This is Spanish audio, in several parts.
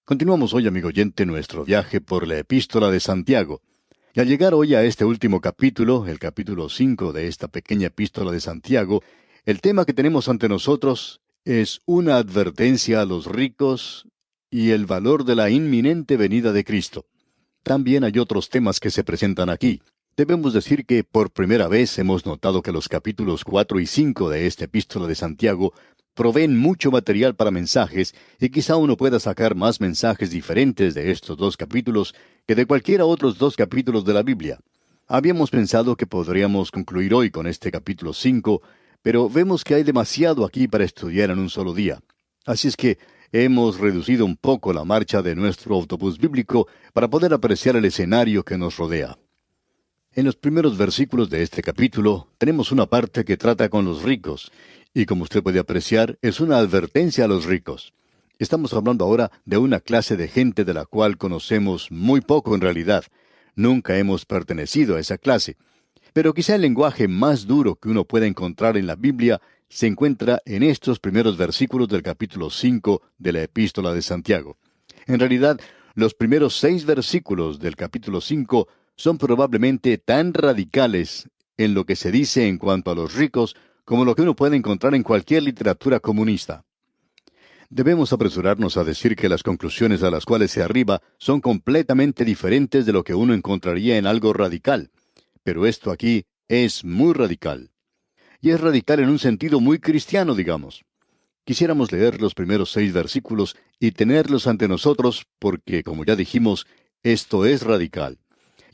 Continuamos hoy, amigo oyente, nuestro viaje por la epístola de Santiago. Y al llegar hoy a este último capítulo, el capítulo 5 de esta pequeña epístola de Santiago, el tema que tenemos ante nosotros es una advertencia a los ricos y el valor de la inminente venida de Cristo. También hay otros temas que se presentan aquí. Debemos decir que por primera vez hemos notado que los capítulos 4 y 5 de esta epístola de Santiago proveen mucho material para mensajes, y quizá uno pueda sacar más mensajes diferentes de estos dos capítulos que de cualquiera otros dos capítulos de la Biblia. Habíamos pensado que podríamos concluir hoy con este capítulo 5, pero vemos que hay demasiado aquí para estudiar en un solo día. Así es que hemos reducido un poco la marcha de nuestro autobús bíblico para poder apreciar el escenario que nos rodea. En los primeros versículos de este capítulo tenemos una parte que trata con los ricos, y como usted puede apreciar, es una advertencia a los ricos. Estamos hablando ahora de una clase de gente de la cual conocemos muy poco en realidad. Nunca hemos pertenecido a esa clase. Pero quizá el lenguaje más duro que uno pueda encontrar en la Biblia se encuentra en estos primeros versículos del capítulo 5 de la Epístola de Santiago. En realidad, los primeros 6 versículos del capítulo 5 son probablemente tan radicales en lo que se dice en cuanto a los ricos como lo que uno puede encontrar en cualquier literatura comunista. Debemos apresurarnos a decir que las conclusiones a las cuales se arriba son completamente diferentes de lo que uno encontraría en algo radical. Pero esto aquí es muy radical. Y es radical en un sentido muy cristiano, digamos. Quisiéramos leer los primeros 6 versículos y tenerlos ante nosotros porque, como ya dijimos, esto es radical.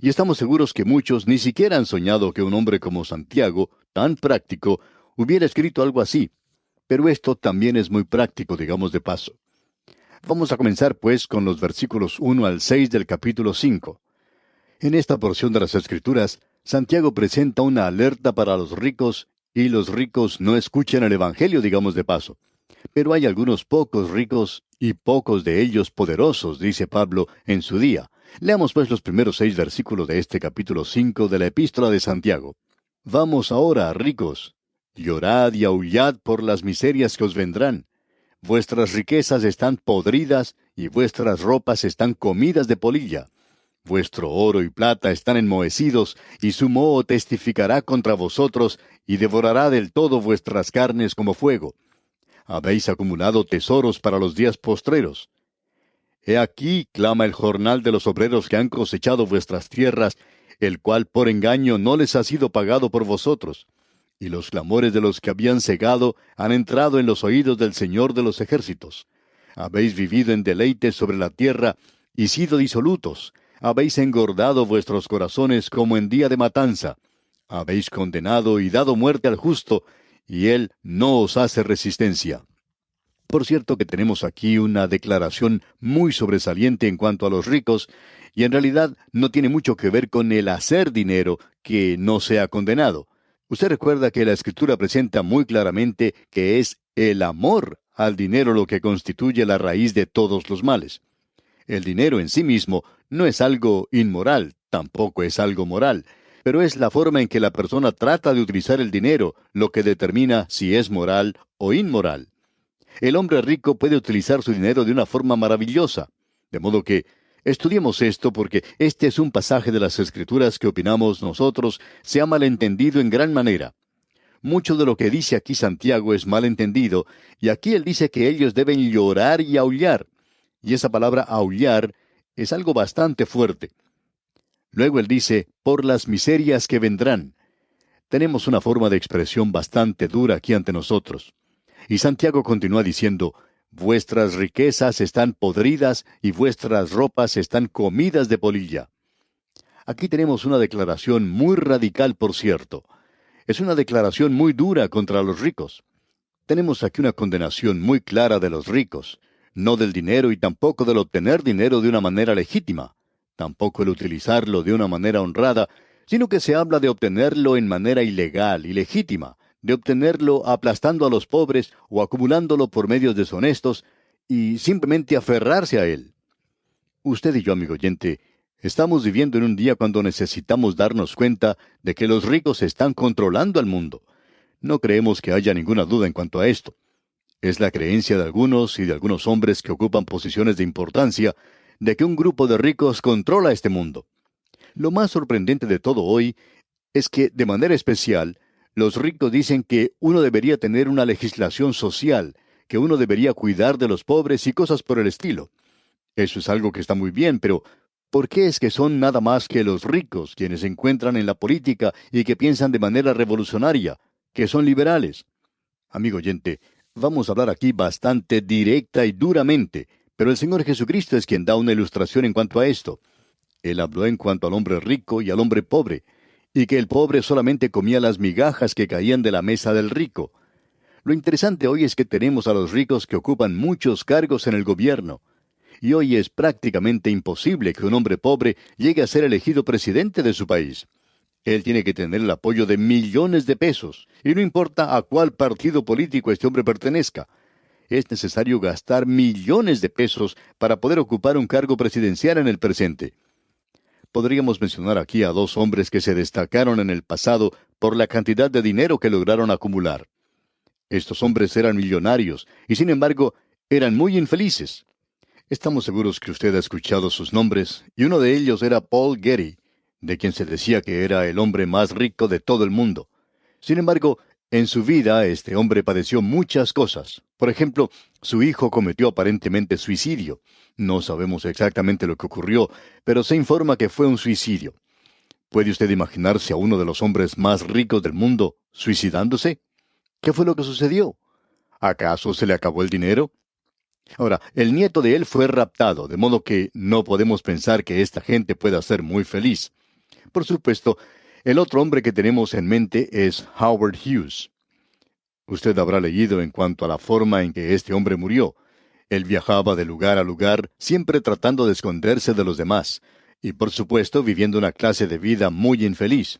Y estamos seguros que muchos ni siquiera han soñado que un hombre como Santiago, tan práctico, hubiera escrito algo así. Pero esto también es muy práctico, digamos de paso. Vamos a comenzar, pues, con los versículos 1 al 6 del capítulo 5. En esta porción de las Escrituras, Santiago presenta una alerta para los ricos, y los ricos no escuchan el Evangelio, digamos de paso. Pero hay algunos pocos ricos, y pocos de ellos poderosos, dice Pablo, en su día. Leamos pues los primeros 6 versículos de este capítulo 5 de la Epístola de Santiago. Vamos ahora, ricos, llorad y aullad por las miserias que os vendrán. Vuestras riquezas están podridas, y vuestras ropas están comidas de polilla. Vuestro oro y plata están enmohecidos, y su moho testificará contra vosotros, y devorará del todo vuestras carnes como fuego. Habéis acumulado tesoros para los días postreros. He aquí, clama el jornal de los obreros que han cosechado vuestras tierras, el cual por engaño no les ha sido pagado por vosotros. Y los clamores de los que habían cegado han entrado en los oídos del Señor de los ejércitos. Habéis vivido en deleites sobre la tierra, y sido disolutos. Habéis engordado vuestros corazones como en día de matanza. Habéis condenado y dado muerte al justo, y él no os hace resistencia. Por cierto que tenemos aquí una declaración muy sobresaliente en cuanto a los ricos, y en realidad no tiene mucho que ver con el hacer dinero que no sea condenado. Usted recuerda que la Escritura presenta muy claramente que es el amor al dinero lo que constituye la raíz de todos los males. El dinero en sí mismo no es algo inmoral, tampoco es algo moral, pero es la forma en que la persona trata de utilizar el dinero lo que determina si es moral o inmoral. El hombre rico puede utilizar su dinero de una forma maravillosa. De modo que estudiemos esto porque este es un pasaje de las Escrituras que opinamos nosotros se ha malentendido en gran manera. Mucho de lo que dice aquí Santiago es malentendido, y aquí él dice que ellos deben llorar y aullar. Y esa palabra aullar es algo bastante fuerte. Luego él dice, por las miserias que vendrán. Tenemos una forma de expresión bastante dura aquí ante nosotros. Y Santiago continúa diciendo, vuestras riquezas están podridas y vuestras ropas están comidas de polilla. Aquí tenemos una declaración muy radical, por cierto. Es una declaración muy dura contra los ricos. Tenemos aquí una condenación muy clara de los ricos, no del dinero y tampoco del obtener dinero de una manera legítima, tampoco el utilizarlo de una manera honrada, sino que se habla de obtenerlo en manera ilegal, ilegítima, de obtenerlo aplastando a los pobres o acumulándolo por medios deshonestos y simplemente aferrarse a él. Usted y yo, amigo oyente, estamos viviendo en un día cuando necesitamos darnos cuenta de que los ricos están controlando al mundo. No creemos que haya ninguna duda en cuanto a esto. Es la creencia de algunos y de algunos hombres que ocupan posiciones de importancia de que un grupo de ricos controla este mundo. Lo más sorprendente de todo hoy es que, de manera especial, los ricos dicen que uno debería tener una legislación social, que uno debería cuidar de los pobres y cosas por el estilo. Eso es algo que está muy bien, pero ¿por qué es que son nada más que los ricos quienes se encuentran en la política y que piensan de manera revolucionaria, que son liberales? Amigo oyente, vamos a hablar aquí bastante directa y duramente, pero el Señor Jesucristo es quien da una ilustración en cuanto a esto. Él habló en cuanto al hombre rico y al hombre pobre, y que el pobre solamente comía las migajas que caían de la mesa del rico. Lo interesante hoy es que tenemos a los ricos que ocupan muchos cargos en el gobierno, y hoy es prácticamente imposible que un hombre pobre llegue a ser elegido presidente de su país. Él tiene que tener el apoyo de millones de pesos, y no importa a cuál partido político este hombre pertenezca. Es necesario gastar millones de pesos para poder ocupar un cargo presidencial en el presente. Podríamos mencionar aquí a dos hombres que se destacaron en el pasado por la cantidad de dinero que lograron acumular. Estos hombres eran millonarios y sin embargo eran muy infelices. Estamos seguros que usted ha escuchado sus nombres y uno de ellos era Paul Getty, de quien se decía que era el hombre más rico de todo el mundo. Sin embargo, en su vida este hombre padeció muchas cosas. Por ejemplo, su hijo cometió aparentemente suicidio. No sabemos exactamente lo que ocurrió, pero se informa que fue un suicidio. ¿Puede usted imaginarse a uno de los hombres más ricos del mundo suicidándose? ¿Qué fue lo que sucedió? ¿Acaso se le acabó el dinero? Ahora, el nieto de él fue raptado, de modo que no podemos pensar que esta gente pueda ser muy feliz. Por supuesto, el otro hombre que tenemos en mente es Howard Hughes. Usted habrá leído en cuanto a la forma en que este hombre murió. Él viajaba de lugar a lugar, siempre tratando de esconderse de los demás, y por supuesto viviendo una clase de vida muy infeliz.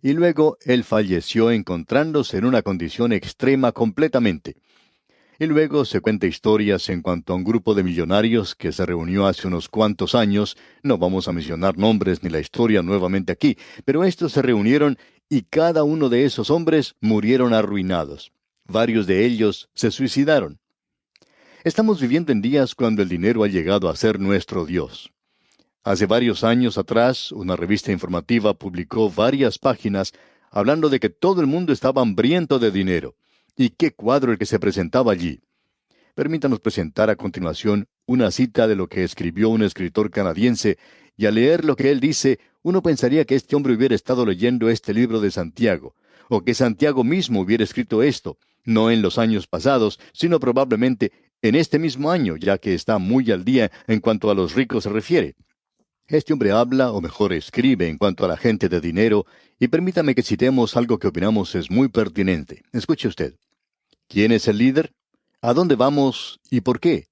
Y luego él falleció encontrándose en una condición extrema completamente. Y luego se cuenta historias en cuanto a un grupo de millonarios que se reunió hace unos cuantos años. No vamos a mencionar nombres ni la historia nuevamente aquí, pero estos se reunieron y cada uno de esos hombres murieron arruinados. Varios de ellos se suicidaron. Estamos viviendo en días cuando el dinero ha llegado a ser nuestro Dios. Hace varios años atrás, una revista informativa publicó varias páginas hablando de que todo el mundo estaba hambriento de dinero. ¿Y qué cuadro el que se presentaba allí? Permítanos presentar a continuación una cita de lo que escribió un escritor canadiense, y al leer lo que él dice, uno pensaría que este hombre hubiera estado leyendo este libro de Santiago, o que Santiago mismo hubiera escrito esto, no en los años pasados, sino probablemente en este mismo año, ya que está muy al día en cuanto a los ricos se refiere. Este hombre habla, o mejor escribe, en cuanto a la gente de dinero, y permítame que citemos algo que opinamos es muy pertinente. Escuche usted. ¿Quién es el líder? ¿A dónde vamos y por qué?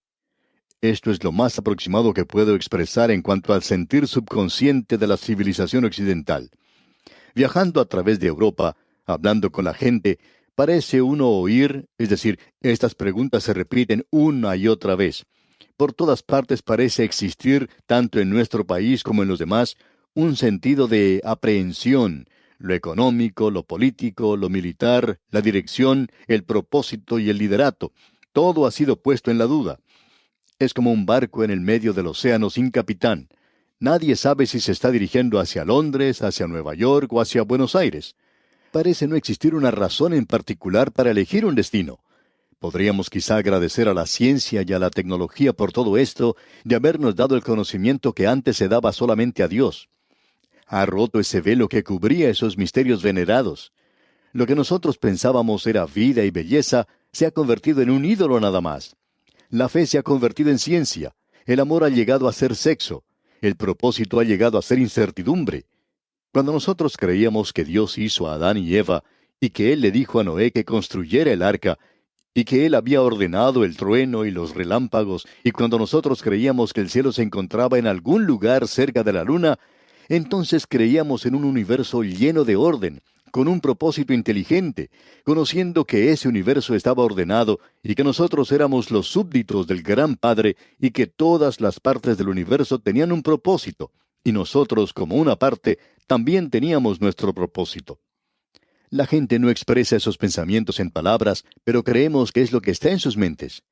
Esto es lo más aproximado que puedo expresar en cuanto al sentir subconsciente de la civilización occidental. Viajando a través de Europa, hablando con la gente, parece uno oír, es decir, estas preguntas se repiten una y otra vez. Por todas partes parece existir, tanto en nuestro país como en los demás, un sentido de aprehensión, lo económico, lo político, lo militar, la dirección, el propósito y el liderato. Todo ha sido puesto en la duda. Es como un barco en el medio del océano sin capitán. Nadie sabe si se está dirigiendo hacia Londres, hacia Nueva York o hacia Buenos Aires. Parece no existir una razón en particular para elegir un destino. Podríamos quizá agradecer a la ciencia y a la tecnología por todo esto, de habernos dado el conocimiento que antes se daba solamente a Dios. Ha roto ese velo que cubría esos misterios venerados. Lo que nosotros pensábamos era vida y belleza, se ha convertido en un ídolo nada más. La fe se ha convertido en ciencia. El amor ha llegado a ser sexo. El propósito ha llegado a ser incertidumbre. Cuando nosotros creíamos que Dios hizo a Adán y Eva, y que Él le dijo a Noé que construyera el arca, y que Él había ordenado el trueno y los relámpagos, y cuando nosotros creíamos que el cielo se encontraba en algún lugar cerca de la luna, entonces creíamos en un universo lleno de orden, con un propósito inteligente, conociendo que ese universo estaba ordenado y que nosotros éramos los súbditos del Gran Padre y que todas las partes del universo tenían un propósito, y nosotros, como una parte, también teníamos nuestro propósito. La gente no expresa esos pensamientos en palabras, pero creemos que es lo que está en sus mentes.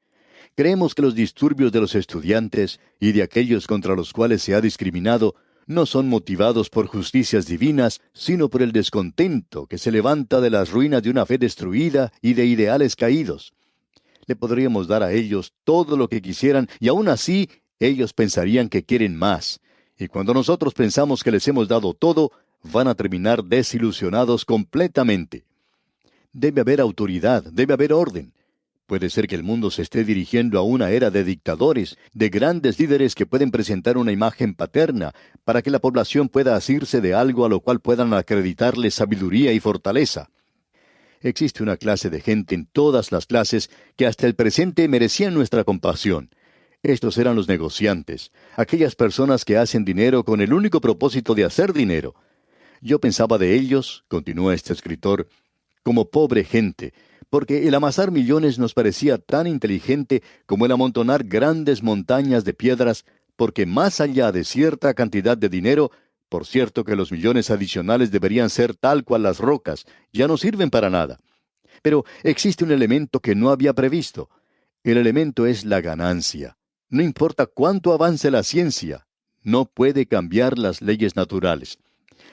Creemos que los disturbios de los estudiantes y de aquellos contra los cuales se ha discriminado no son motivados por justicias divinas, sino por el descontento que se levanta de las ruinas de una fe destruida y de ideales caídos. Le podríamos dar a ellos todo lo que quisieran y aún así ellos pensarían que quieren más. Y cuando nosotros pensamos que les hemos dado todo, van a terminar desilusionados completamente. Debe haber autoridad, debe haber orden. Puede ser que el mundo se esté dirigiendo a una era de dictadores, de grandes líderes que pueden presentar una imagen paterna para que la población pueda asirse de algo a lo cual puedan acreditarle sabiduría y fortaleza. Existe una clase de gente en todas las clases que hasta el presente merecían nuestra compasión. Estos eran los negociantes, aquellas personas que hacen dinero con el único propósito de hacer dinero. Yo pensaba de ellos, continúa este escritor, como pobre gente, porque el amasar millones nos parecía tan inteligente como el amontonar grandes montañas de piedras, porque más allá de cierta cantidad de dinero, por cierto que los millones adicionales deberían ser tal cual las rocas, ya no sirven para nada. Pero existe un elemento que no había previsto. El elemento es la ganancia. No importa cuánto avance la ciencia, no puede cambiar las leyes naturales.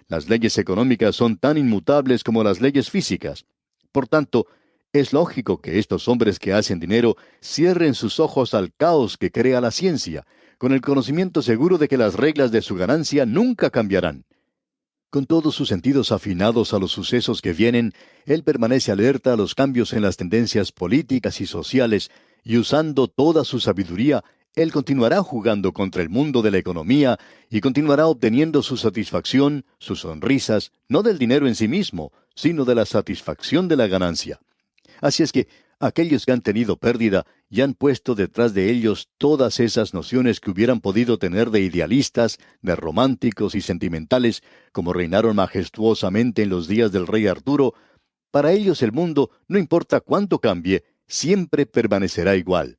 Las leyes económicas son tan inmutables como las leyes físicas. Por tanto, es lógico que estos hombres que hacen dinero cierren sus ojos al caos que crea la ciencia, con el conocimiento seguro de que las reglas de su ganancia nunca cambiarán. Con todos sus sentidos afinados a los sucesos que vienen, él permanece alerta a los cambios en las tendencias políticas y sociales, y usando toda su sabiduría, él continuará jugando contra el mundo de la economía y continuará obteniendo su satisfacción, sus sonrisas, no del dinero en sí mismo, sino de la satisfacción de la ganancia. Así es que aquellos que han tenido pérdida y han puesto detrás de ellos todas esas nociones que hubieran podido tener de idealistas, de románticos y sentimentales, como reinaron majestuosamente en los días del rey Arturo, para ellos el mundo, no importa cuánto cambie, siempre permanecerá igual.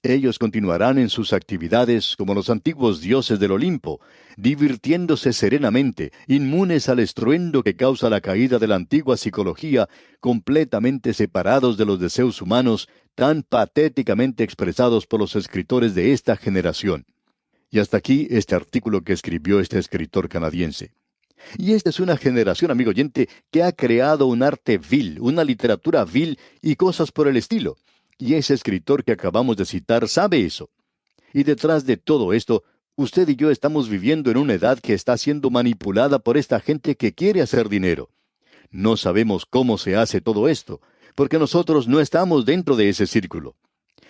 Ellos continuarán en sus actividades como los antiguos dioses del Olimpo, divirtiéndose serenamente, inmunes al estruendo que causa la caída de la antigua psicología, completamente separados de los deseos humanos, tan patéticamente expresados por los escritores de esta generación. Y hasta aquí este artículo que escribió este escritor canadiense. Y esta es una generación, amigo oyente, que ha creado un arte vil, una literatura vil y cosas por el estilo. Y ese escritor que acabamos de citar sabe eso. Y detrás de todo esto, usted y yo estamos viviendo en una edad que está siendo manipulada por esta gente que quiere hacer dinero. No sabemos cómo se hace todo esto, porque nosotros no estamos dentro de ese círculo.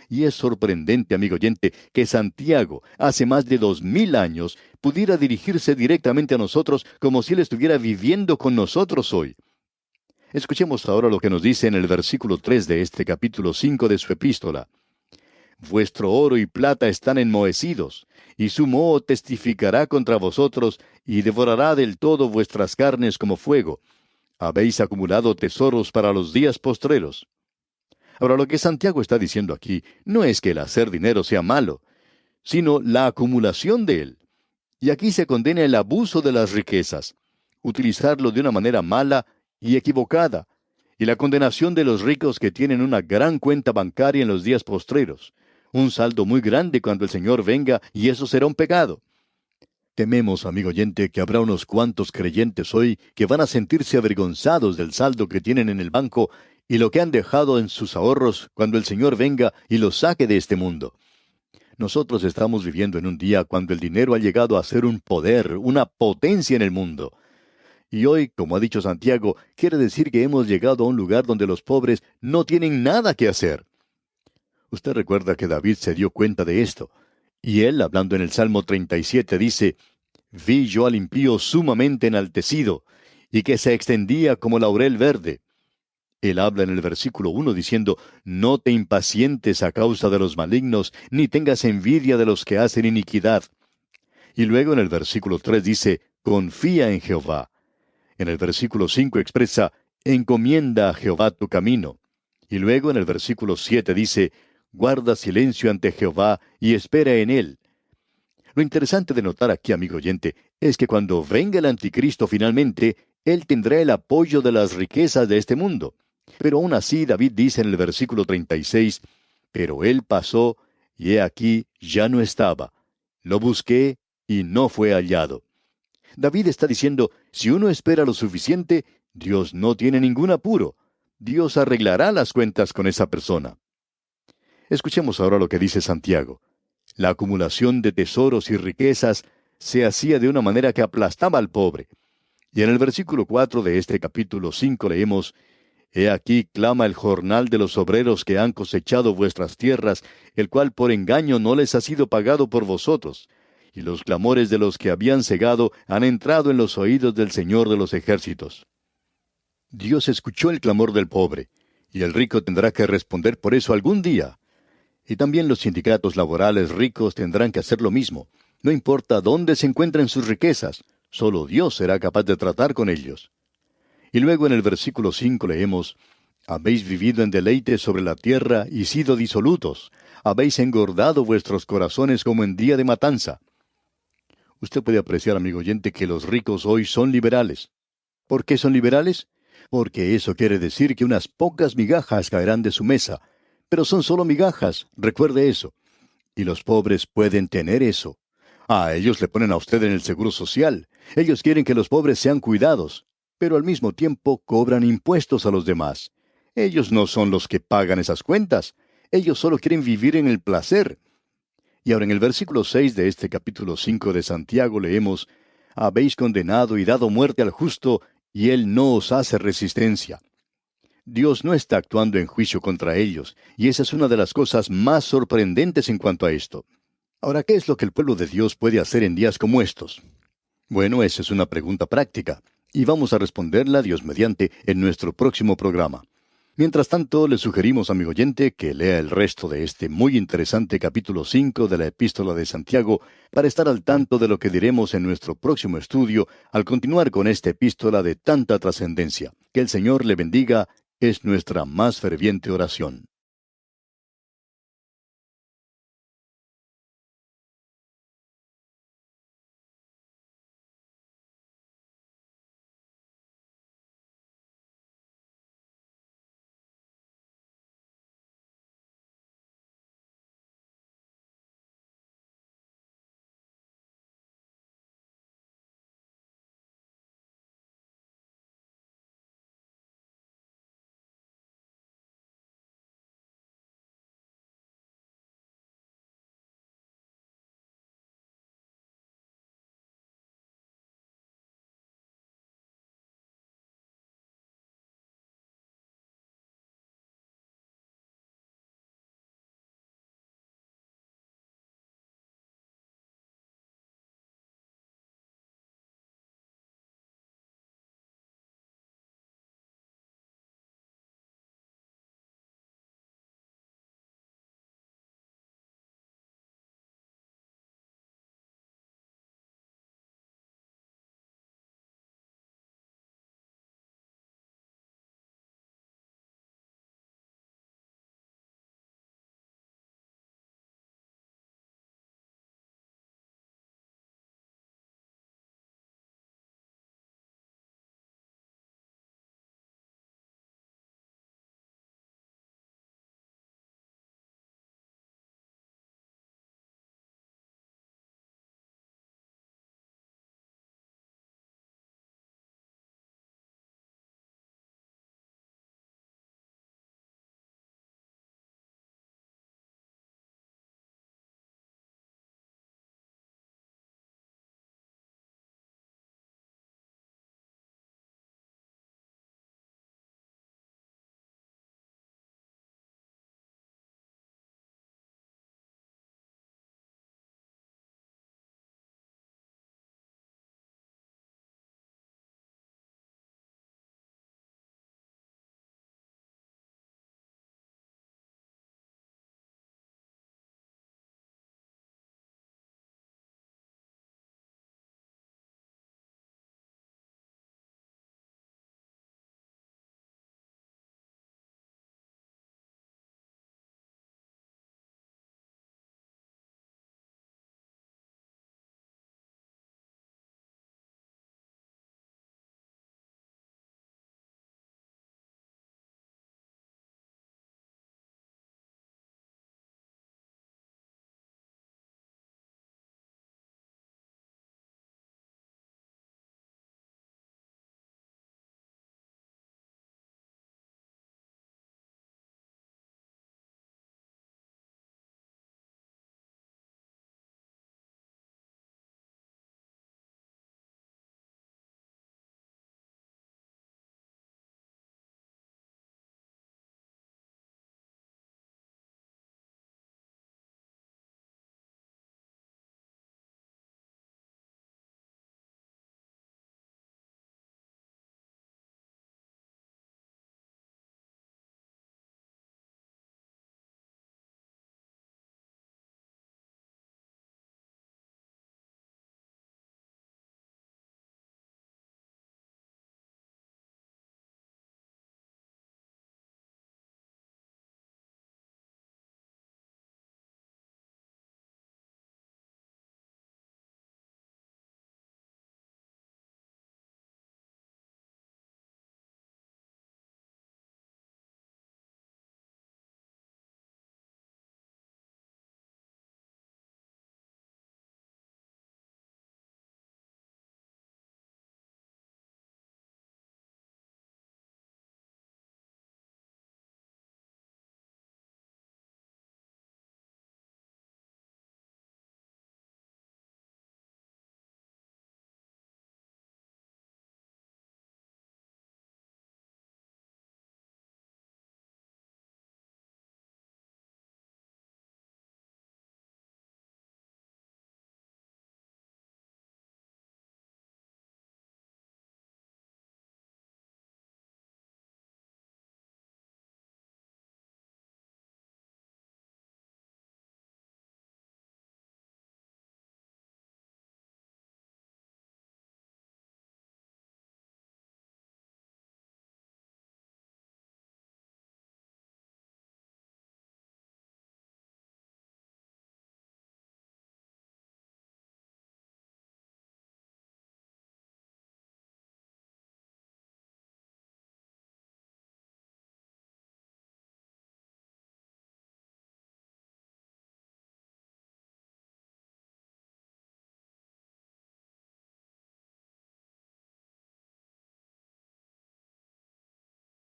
Y es sorprendente, amigo oyente, que Santiago, hace más de 2000 años, pudiera dirigirse directamente a nosotros como si él estuviera viviendo con nosotros hoy. Escuchemos ahora lo que nos dice en el versículo 3 de este capítulo 5 de su epístola. Vuestro oro y plata están enmohecidos, y su moho testificará contra vosotros, y devorará del todo vuestras carnes como fuego. Habéis acumulado tesoros para los días postreros. Ahora, lo que Santiago está diciendo aquí no es que el hacer dinero sea malo, sino la acumulación de él. Y aquí se condena el abuso de las riquezas, utilizarlo de una manera mala y equivocada, y la condenación de los ricos que tienen una gran cuenta bancaria en los días postreros, un saldo muy grande cuando el Señor venga, y eso será un pecado. Tememos, amigo oyente, que habrá unos cuantos creyentes hoy que van a sentirse avergonzados del saldo que tienen en el banco y lo que han dejado en sus ahorros cuando el Señor venga y los saque de este mundo. Nosotros estamos viviendo en un día cuando el dinero ha llegado a ser un poder, una potencia en el mundo. Y hoy, como ha dicho Santiago, quiere decir que hemos llegado a un lugar donde los pobres no tienen nada que hacer. Usted recuerda que David se dio cuenta de esto. Y él, hablando en el Salmo 37, dice, «Vi yo al impío sumamente enaltecido, y que se extendía como laurel verde». Él habla en el versículo 1 diciendo, «No te impacientes a causa de los malignos, ni tengas envidia de los que hacen iniquidad». Y luego en el versículo 3 dice, «Confía en Jehová». En el versículo 5 expresa, «Encomienda a Jehová tu camino». Y luego en el versículo 7 dice, «Guarda silencio ante Jehová y espera en él». Lo interesante de notar aquí, amigo oyente, es que cuando venga el anticristo finalmente, Él tendrá el apoyo de las riquezas de este mundo. Pero aún así David dice en el versículo 36, pero él pasó, y he aquí ya no estaba. Lo busqué, y no fue hallado. David está diciendo, si uno espera lo suficiente, Dios no tiene ningún apuro. Dios arreglará las cuentas con esa persona. Escuchemos ahora lo que dice Santiago. La acumulación de tesoros y riquezas se hacía de una manera que aplastaba al pobre. Y en el versículo 4 de este capítulo 5 leemos, He aquí clama el jornal de los obreros que han cosechado vuestras tierras, el cual por engaño no les ha sido pagado por vosotros. Y los clamores de los que habían cegado han entrado en los oídos del Señor de los ejércitos. Dios escuchó el clamor del pobre, y el rico tendrá que responder por eso algún día. Y también los sindicatos laborales ricos tendrán que hacer lo mismo. No importa dónde se encuentren sus riquezas, solo Dios será capaz de tratar con ellos. Y luego en el versículo 5 leemos, Habéis vivido en deleite sobre la tierra y sido disolutos. Habéis engordado vuestros corazones como en día de matanza. Usted puede apreciar, amigo oyente, que los ricos hoy son liberales. ¿Por qué son liberales? Porque eso quiere decir que unas pocas migajas caerán de su mesa. Pero son solo migajas, recuerde eso. Y los pobres pueden tener eso. Ellos le ponen a usted en el seguro social. Ellos quieren que los pobres sean cuidados, pero al mismo tiempo cobran impuestos a los demás. Ellos no son los que pagan esas cuentas. Ellos solo quieren vivir en el placer. Y ahora en el versículo 6 de este capítulo 5 de Santiago leemos, Habéis condenado y dado muerte al justo, y él no os hace resistencia. Dios no está actuando en juicio contra ellos, y esa es una de las cosas más sorprendentes en cuanto a esto. Ahora, ¿qué es lo que el pueblo de Dios puede hacer en días como estos? Bueno, esa es una pregunta práctica, y vamos a responderla, Dios mediante, en nuestro próximo programa. Mientras tanto, le sugerimos, amigo oyente, que lea el resto de este muy interesante capítulo 5 de la Epístola de Santiago para estar al tanto de lo que diremos en nuestro próximo estudio al continuar con esta epístola de tanta trascendencia. Que el Señor le bendiga, es nuestra más ferviente oración.